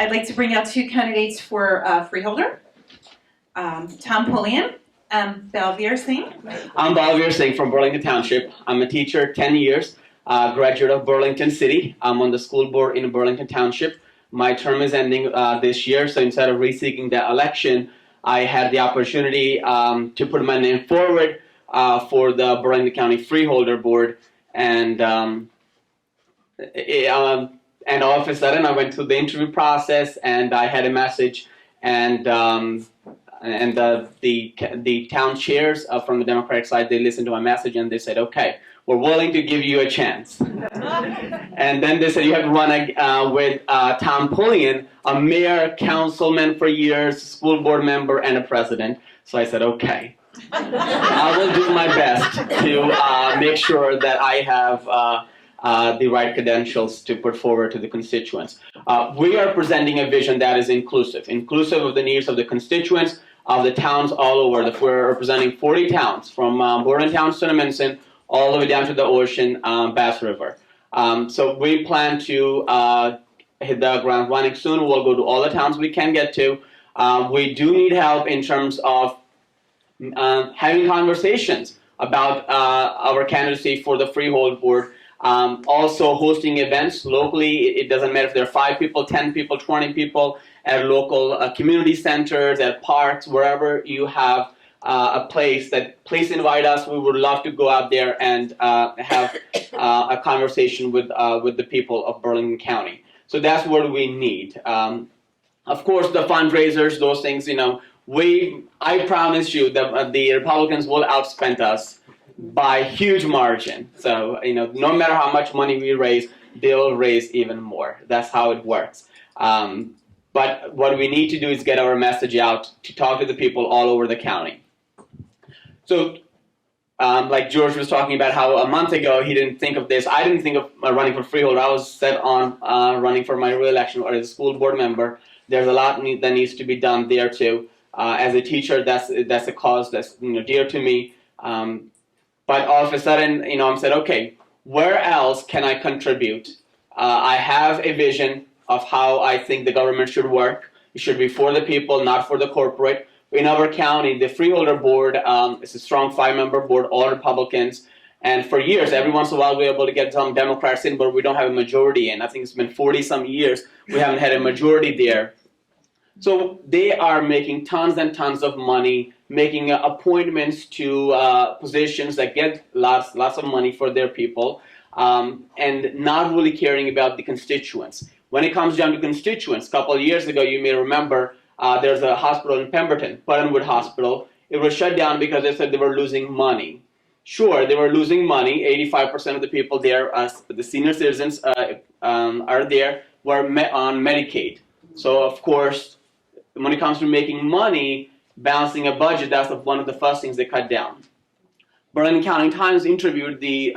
I'd like to bring out two candidates for Freeholder. Tom Pullion and Balvir Singh. I'm Balvir Singh from Burlington Township. I'm a teacher, 10 years, graduate of Burlington City. I'm on the school board in Burlington Township. My term is ending this year, so instead of reseeking the election, I had the opportunity to put my name forward for the Burlington County Freeholder Board, and all of a sudden I went through the interview process, and I had a message, and the town chairs from the Democratic side, they listened to my message and they said, okay, we're willing to give you a chance. And then they said, you have to run with Tom Pullion, a mayor, councilman for years, school board member, and a president. So I said, okay, I will do my best to make sure that I have the right credentials to put forward to the constituents. We are presenting a vision that is inclusive of the needs of the constituents, of the towns all over. We're representing 40 towns, from Burlington Town, Cinnaminson, all the way down to the ocean, Bass River. So we plan to hit the ground running soon. We'll go to all the towns we can get to. We do need help in terms of having conversations about our candidacy for the Freehold Board. Also hosting events locally. It doesn't matter if there are 5 people, 10 people, 20 people, at local community centers, at parks, wherever you have a place, please invite us. We would love to go out there and have a conversation with the people of Burlington County. So that's what we need. Of course, the fundraisers, those things, I promise you that the Republicans will outspend us by huge margin. So, no matter how much money we raise, they'll raise even more. That's how it works. But what we need to do is get our message out to talk to the people all over the county. So, like George was talking about how a month ago he didn't think of this. I didn't think of running for Freeholder. I was set on running for my re-election or as a school board member. There's a lot that needs to be done there too. As a teacher, that's a cause that's dear to me. But all of a sudden, I said, okay, where else can I contribute? I have a vision of how I think the government should work. It should be for the people, not for the corporate. In our county, the Freeholder Board is a strong 5-member board, all Republicans. And for years, every once in a while, we're able to get some Democrats in, but we don't have a majority in. I think it's been 40-some years we haven't had a majority there. So they are making tons and tons of money, making appointments to positions that get lots of money for their people, and not really caring about the constituents. When it comes down to constituents, a couple of years ago, you may remember, there's a hospital in Pemberton, Pullion Hospital. It was shut down because they said they were losing money. Sure, they were losing money. 85% of the people there, the senior citizens are there, were on Medicaid. So, of course, when it comes to making money, balancing a budget, that's one of the first things they cut down. Burlington County Times interviewed the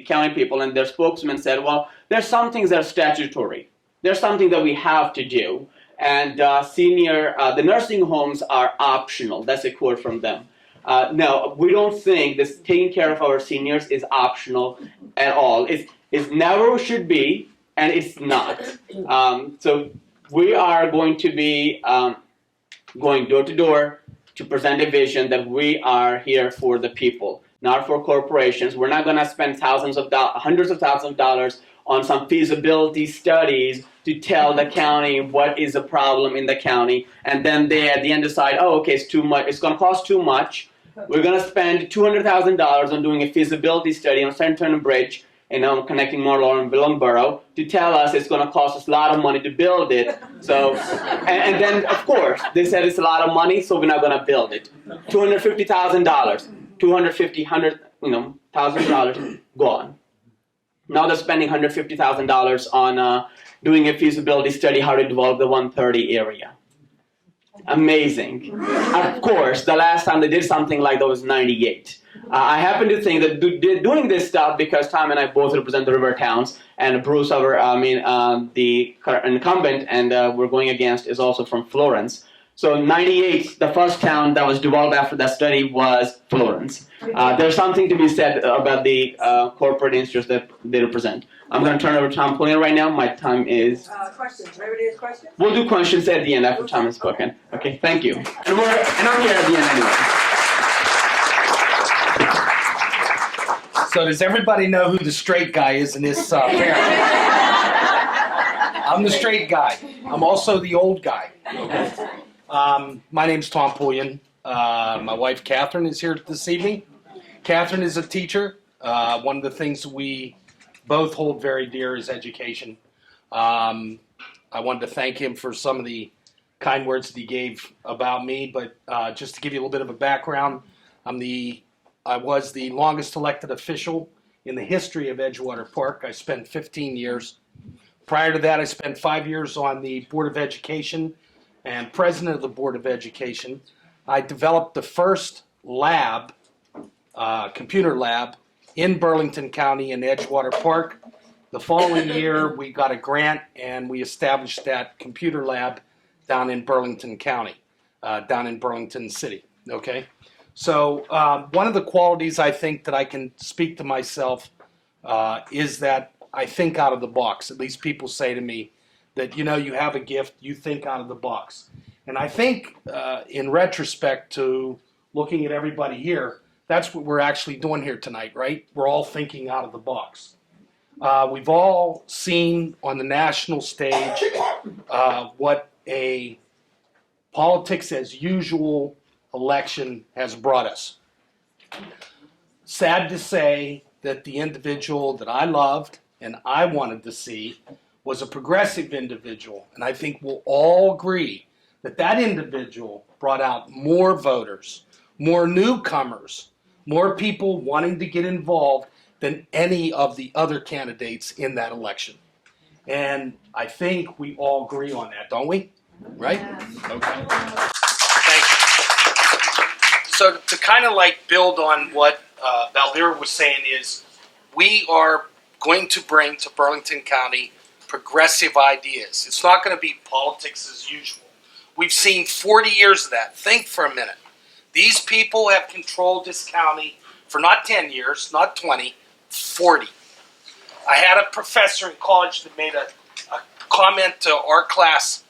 county people, and their spokesman said, well, there's some things that are statutory. There's something that we have to do. And the nursing homes are optional. That's a quote from them. No, we don't think this taking care of our seniors is optional at all. It never should be, and it's not. So we are going to be going door to door to present a vision that we are here for the people, not for corporations. We're not going to spend hundreds of thousands of dollars on some feasibility studies to tell the county what is a problem in the county, and then they at the end decide, oh, okay, it's too much. It's going to cost too much. We're going to spend $200,000 on doing a feasibility study on Centerton Bridge, connecting Marlborough and Willingboro, to tell us it's going to cost us a lot of money to build it. So, and then, of course, they said it's a lot of money, so we're not going to build it. $250,000, $1,000 gone. Now they're spending $150,000 on doing a feasibility study how to develop the 130 area. Amazing. Of course, the last time they did something like that was 98. I happen to think that doing this stuff, because Tom and I both represent the river towns, and Bruce, the incumbent, and we're going against, is also from Florence. So 98, the first town that was developed after that study was Florence. There's something to be said about the corporate interests that they represent. I'm going to turn it over to Tom Pullion right now. My time is... Questions. Everybody has questions? We'll do questions at the end after Tom has spoken. Okay, thank you. And I'm here at the end anyway. So does everybody know who the straight guy is in this family? I'm the straight guy. I'm also the old guy. Okay. My name's Tom Pullion. My wife Catherine is here this evening. Catherine is a teacher. One of the things we both hold very dear is education. I wanted to thank him for some of the kind words that he gave about me, but just to give you a little bit of a background, I was the longest elected official in the history of Edgewater Park. I spent 15 years. Prior to that, I spent 5 years on the Board of Education and president of the Board of Education. I developed the first lab, computer lab, in Burlington County in Edgewater Park. The following year, we got a grant and we established that computer lab down in Burlington County, down in Burlington City, okay? So one of the qualities I think that I can speak to myself is that I think out of the box. At least people say to me that, you know, you have a gift, you think out of the box. And I think in retrospect to looking at everybody here, that's what we're actually doing here tonight, right? We're all thinking out of the box. We've all seen on the national stage what a politics as usual election has brought us. Sad to say that the individual that I loved and I wanted to see was a progressive individual. And I think we'll all agree that that individual brought out more voters, more newcomers, more people wanting to get involved than any of the other candidates in that election. And I think we all agree on that, don't we? Right? Okay. Thank you. So to kind of like build on what Balvir was saying is, we are going to bring to Burlington County progressive ideas. It's not going to be politics as usual. We've seen 40 years of that. Think for a minute. These people have controlled this county for not 10 years, not 20, 40. I had a professor in college that made a comment to our class,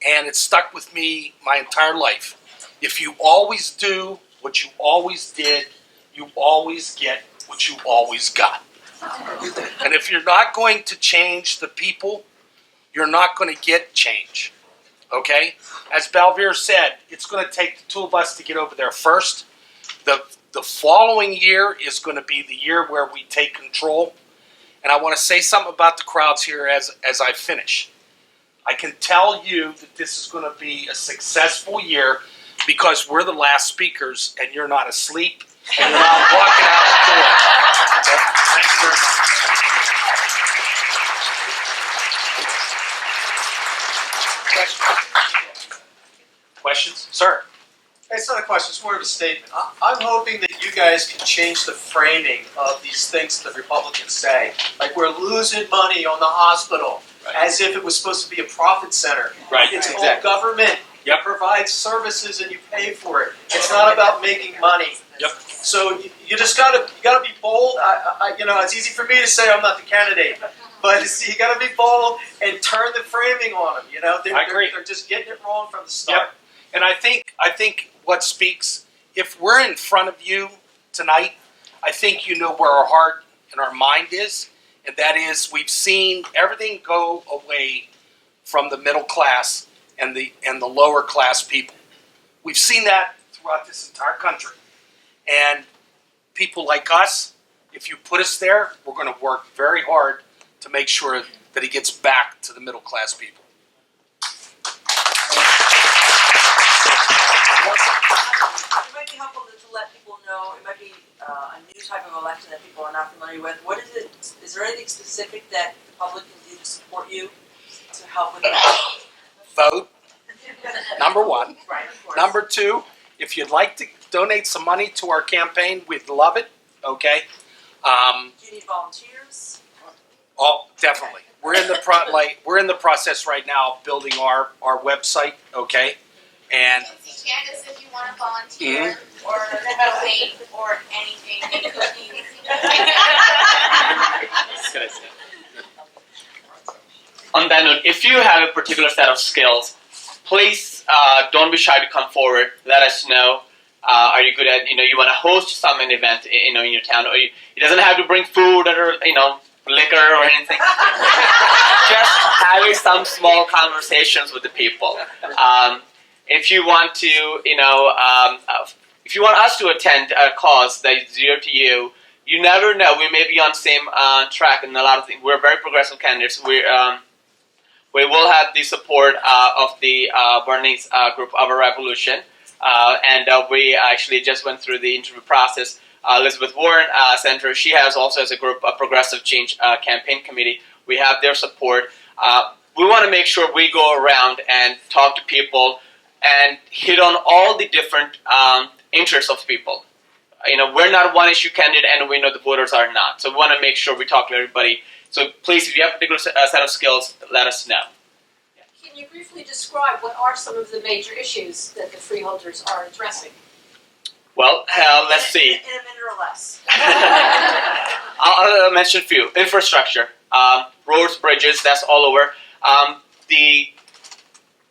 and it stuck with me my entire life. If you always do what you always did, you always get what you always got. And if you're not going to change the people, you're not going to get change. Okay? As Balvir said, it's going to take the two of us to get over there first. The following year is going to be the year where we take control. And I want to say something about the crowds here as I finish. I can tell you that this is going to be a successful year because we're the last speakers and you're not asleep and you're not walking out the door. Okay? Thank you very much. Questions? Sir? It's not a question, it's more of a statement. I'm hoping that you guys can change the framing of these things that the Republicans say. Like, we're losing money on the hospital, as if it was supposed to be a profit center. Right, It's exactly. all government. Yep. It provides services and you pay for it. It's not about making money. Yep. So you just gotta be bold. It's easy for me to say I'm not the candidate, but you gotta be bold and turn the framing on them. I agree. They're just getting it wrong from the start. Yep. And I think what speaks, if we're in front of you tonight, I think you know where our heart and our mind is, and that is we've seen everything go away from the middle class and the lower class people. We've seen that throughout this entire country. And people like us, if you put us there, we're going to work very hard to make sure that it gets back to the middle class people. It might be helpful to let people know, it might be a new type of election that people are not familiar with. What is it? Is there anything specific that the public can do to support you to help with that? Vote, number one. Right, of course. Number two, if you'd like to donate some money to our campaign, we'd love it, okay? Do you need volunteers? Oh, definitely. We're in the process right now of building our website, okay? And Candace, if you want to volunteer or donate or anything, cookies. On that note, if you have a particular set of skills, please don't be shy to come forward. Let us know. Are you good at, you want to host some event, in your town, or it doesn't have to bring food or, liquor or anything. Just having some small conversations with the people. If you want to, if you want us to attend a cause that is dear to you, you never know. We may be on the same track in a lot of things. We're very progressive candidates. We will have the support of the Bernice group of a revolution. And we actually just went through the interview process. Elizabeth Warren, Senator, she has also as a group a progressive change campaign committee. We have their support. We want to make sure we go around and talk to people and hit on all the different interests of people. We're not a one-issue candidate, and we know the voters are not. So we want to make sure we talk to everybody. So please, if you have a particular set of skills, let us know. Can you briefly describe what are some of the major issues that the freeholders are addressing? Well, let's see. In a minute or less. I'll mention a few. Infrastructure, roads, bridges, that's all over.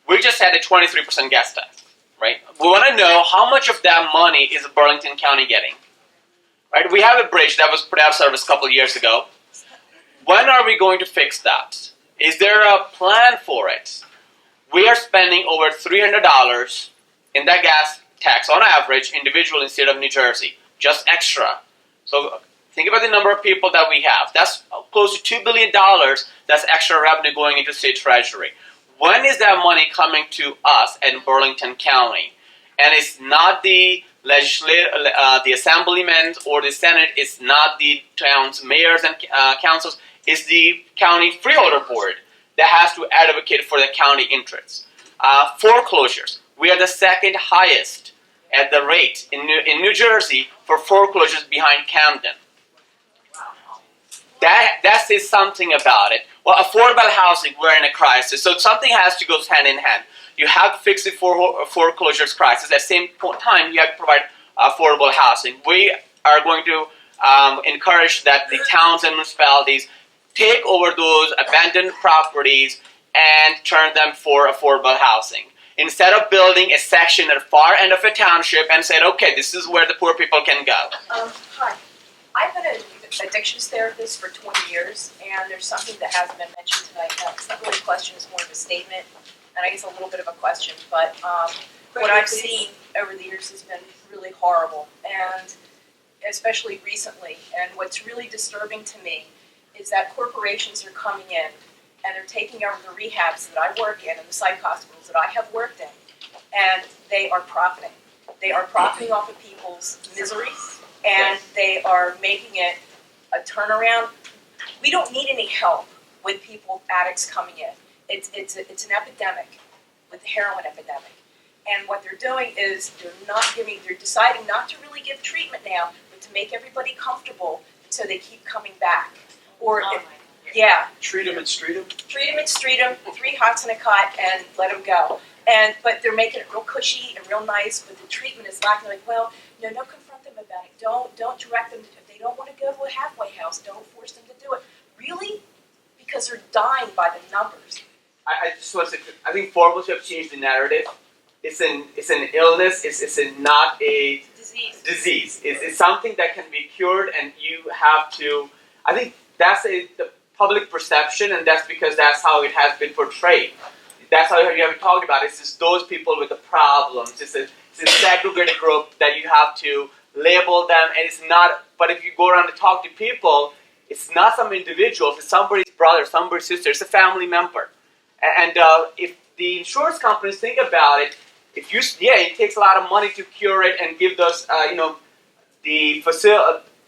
We just had a 23% gas tax, right? We want to know how much of that money is Burlington County getting, right? We have a bridge that was put out of service a couple of years ago. When are we going to fix that? Is there a plan for it? We are spending over $300 in that gas tax on average, individual in the state of New Jersey, just extra. So think about the number of people that we have. That's close to $2 billion that's extra revenue going into state treasury. When is that money coming to us in Burlington County? And it's not the the assemblymen or the Senate, it's not the town's mayors and councils, it's the county freeholder board that has to advocate for the county interests. Foreclosures. We are the second highest at the rate in New Jersey for foreclosures behind Camden. That says something about it. Well, affordable housing, we're in a crisis, so something has to go hand in hand. You have to fix the foreclosures crisis. At the same time, you have to provide affordable housing. We are going to encourage that the towns and municipalities take over those abandoned properties and turn them for affordable housing. Instead of building a section at the far end of a township and saying, okay, this is where the poor people can go. Hi. I've been an addictions therapist for 20 years, and there's something that hasn't been mentioned tonight. It's not really a question, it's more of a statement, and I guess a little bit of a question. But what I've seen over the years has been really horrible, and especially recently. And what's really disturbing to me is that corporations are coming in, and they're taking over the rehabs that I work in and the psych hospitals that I have worked in, and they are profiting. They are profiting off of people's misery, and they are making it a turnaround. We don't need any help with people, addicts coming in. It's an epidemic, with the heroin epidemic. And what they're doing is they're deciding not to really give treatment now, but to make everybody comfortable, so they keep coming back. Or Treat them and street them. treat them and street them, 3 hots and a cot, and let them go. But they're making it real cushy and real nice, but the treatment is lacking. Like, well, no, confront them about it. Don't direct them. If they don't want to go to a halfway house, don't force them to do it. Really? Because they're dying by the numbers. I just want to say, I think foremost we have changed the narrative. It's an illness. It's not a disease. It's something that can be cured, and you have to. I think that's the public perception, and that's because that's how it has been portrayed. That's how you have talked about it. It's just those people with the problems. It's a segregated group that you have to label them, and it's not. But if you go around and talk to people, it's not some individuals. It's somebody's brother, somebody's sister. It's a family member. And if the insurance companies think about it, it takes a lot of money to cure it and give those,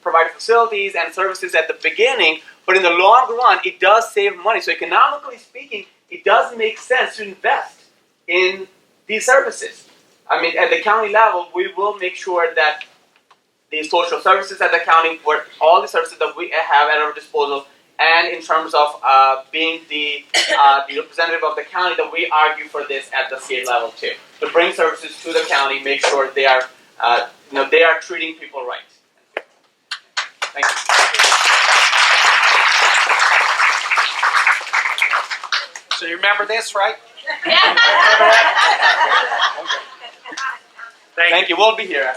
provide facilities and services at the beginning. But in the long run, it does save money. So economically speaking, it does make sense to invest in these services. I mean, at the county level, we will make sure that the social services at the county, where all the services that we have at our disposal, and in terms of being the representative of the county, that we argue for this at the state level too, to bring services to the county, make sure they are they are treating people right. Thank you. So you remember this, right? Thank you. We'll be here.